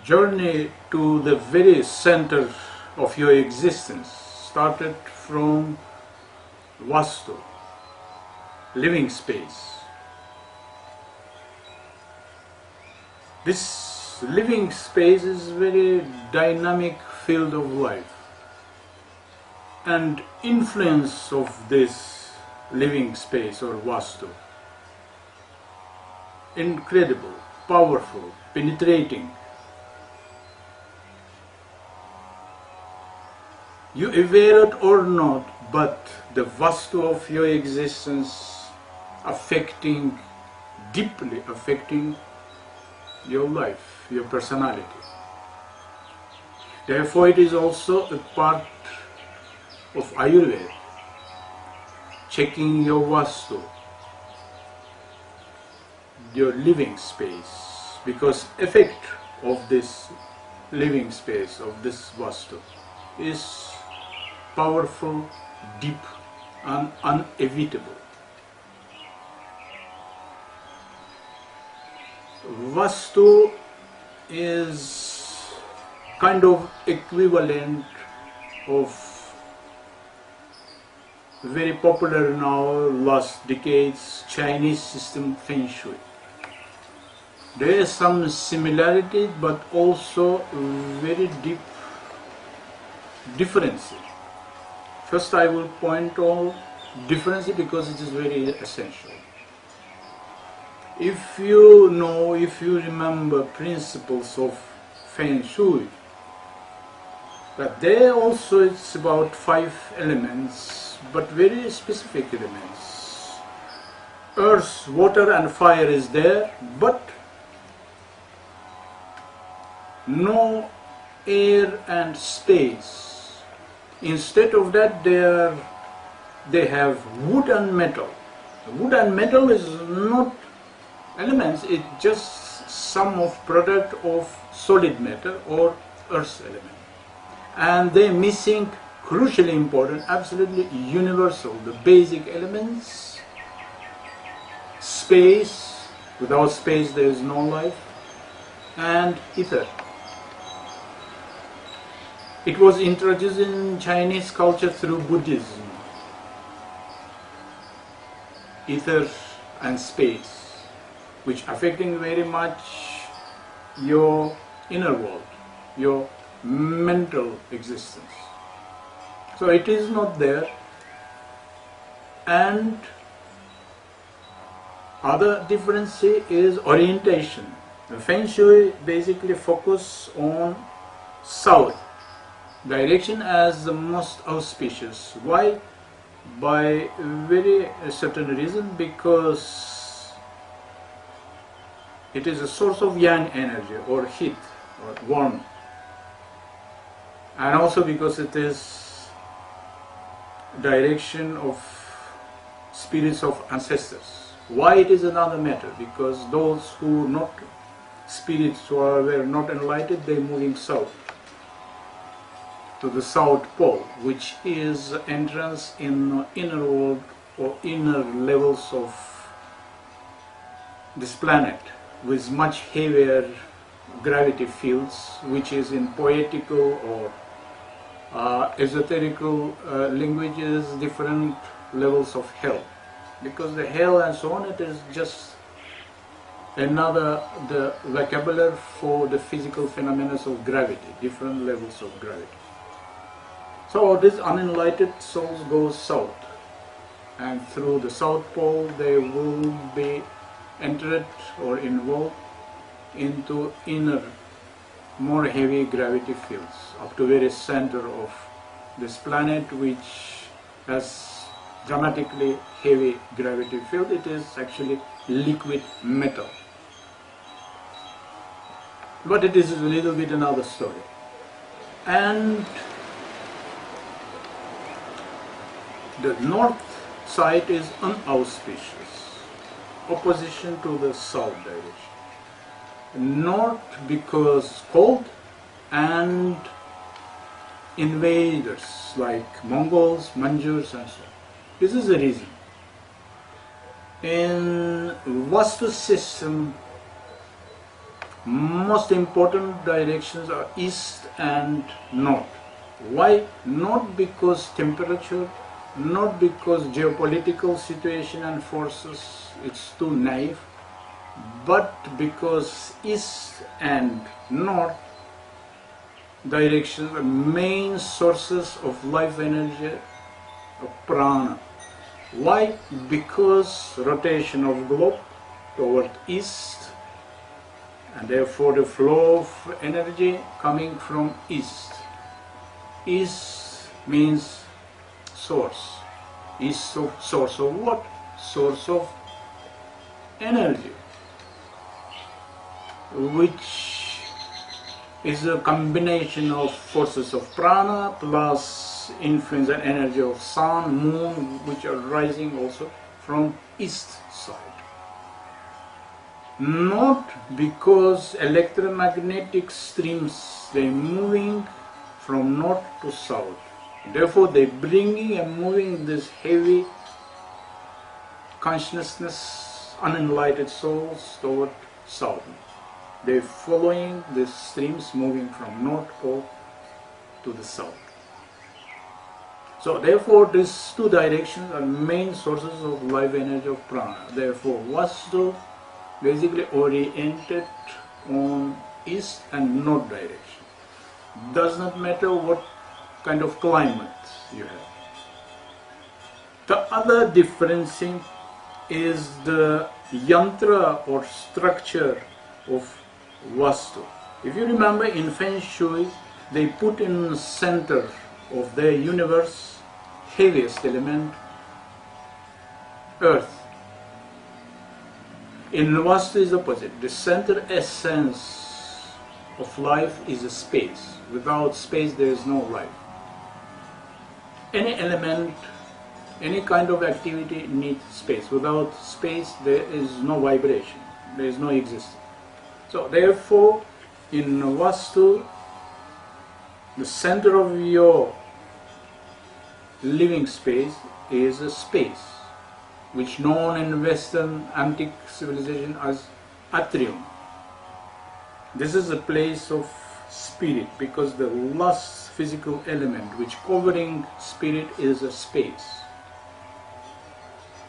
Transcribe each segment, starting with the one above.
journey to the very center of your existence started from Vaastu, living space. This living space is a very dynamic field of life, and influence of this living space or Vaastu, incredible, powerful, penetrating. You aware it or not, but the Vaastu of your existence deeply affecting your life, your personality. Therefore, it is also a part of Ayurveda, checking your Vaastu, your living space, because effect of this living space, of this Vaastu, is powerful, deep, and unevitable. Vaastu is kind of equivalent of very popular now, last decades, Chinese system Feng Shui. There is some similarity, but also very deep differences. First, I will point out differences because it is very essential. If you know, if you remember principles of Feng Shui, that there also it's about 5 elements, but very specific elements. Earth, water and fire is there, but no air and space. Instead of that, they have wood and metal. Wood and metal is not elements, it's just sum of product of solid matter or earth element. And they're missing crucially important, absolutely universal, the basic elements, space, without space there is no life, and ether. It was introduced in Chinese culture through Buddhism. Ether and space, which affecting very much your inner world, your mental existence. So it is not there. And other difference is orientation. The Feng Shui basically focus on south direction as the most auspicious. Why? By very certain reason, because it is a source of yang energy or heat or warmth, and also because it is direction of spirits of ancestors. Why it is another matter? Because those who not spirits who were not enlightened, they moving south to the South Pole, which is entrance in inner world or inner levels of this planet with much heavier gravity fields, which is in poetical or esoterical languages, different levels of hell. Because the hell and so on, it is just another the vocabulary for the physical phenomena of gravity, different levels of gravity. So these unenlightened souls go south, and through the South Pole they will be entered or involved into inner, more heavy gravity fields, up to very center of this planet, which has dramatically heavy gravity field. It is actually liquid metal. But it is a little bit another story. And the north side is unauspicious, opposition to the south direction. North because cold and invaders like Mongols, Manjus and so on. This is the reason. In Vaastu system, most important directions are east and north. Why? Not because temperature, not because geopolitical situation and forces, it's too naive, but because east and north directions are main sources of life energy, of prana. Why? Because rotation of globe toward east, and therefore the flow of energy coming from east. East means source. East source of what? Source of energy, which is a combination of forces of prana plus influence and energy of sun, moon, which are rising also from east side. Not because electromagnetic streams, they're moving from north to south. Therefore, they're bringing and moving this heavy consciousness, unenlightened souls toward south. They're following the streams moving from north pole to the south. So therefore these two directions are main sources of life energy of prana. Therefore Vaastu basically oriented on east and north direction. Does not matter what kind of climate you have. The other differencing is the yantra or structure of Vaastu. If you remember, in Feng Shui, they put in the center of their universe heaviest element, earth. In Vaastu is opposite. The center essence of life is a space. Without space there is no life. Any element, any kind of activity needs space. Without space there is no vibration, there is no existence. So therefore in Vaastu, the center of your living space is a space which known in Western antique civilization as atrium. This is a place of spirit because the last physical element which covering spirit is a space.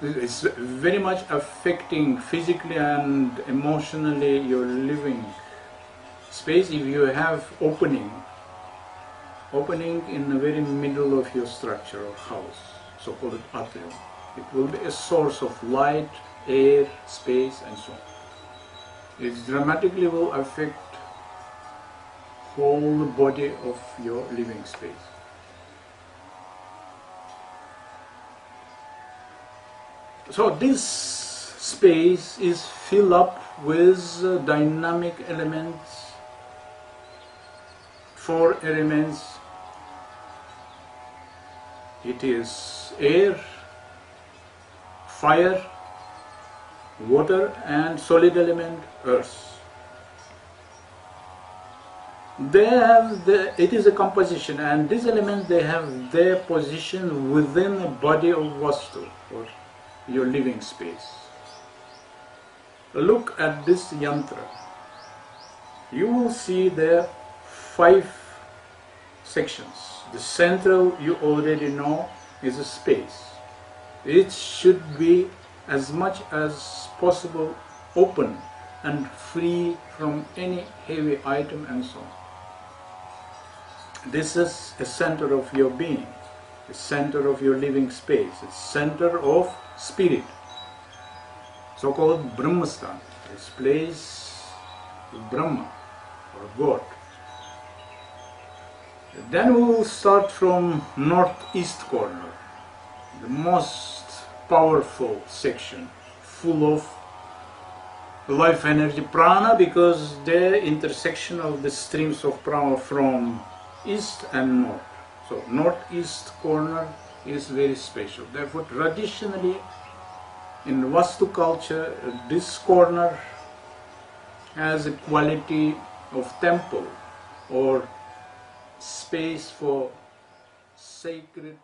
It's very much affecting physically and emotionally your living space. If you have opening in the very middle of your structure or house, so-called atrium, it will be a source of light, air, space and so on. It dramatically will affect whole body of your living space. So this space is filled up with dynamic elements, 4 elements. It is air, fire, water and solid element, earth. It is a composition, and these elements, they have their position within the body of Vaastu, or your living space. Look at this yantra. You will see there 5 sections. The central, you already know, is a space. It should be as much as possible open and free from any heavy item and so on. This is a center of your being, the center of your living space, the center of spirit, so-called Brahmastan. This place is Brahma or God. Then we will start from northeast corner, the most powerful section, full of life energy prana, because the intersection of the streams of prana from east and north. So northeast corner is very special. Therefore traditionally in Vaastu culture, this corner has a quality of temple or space for sacred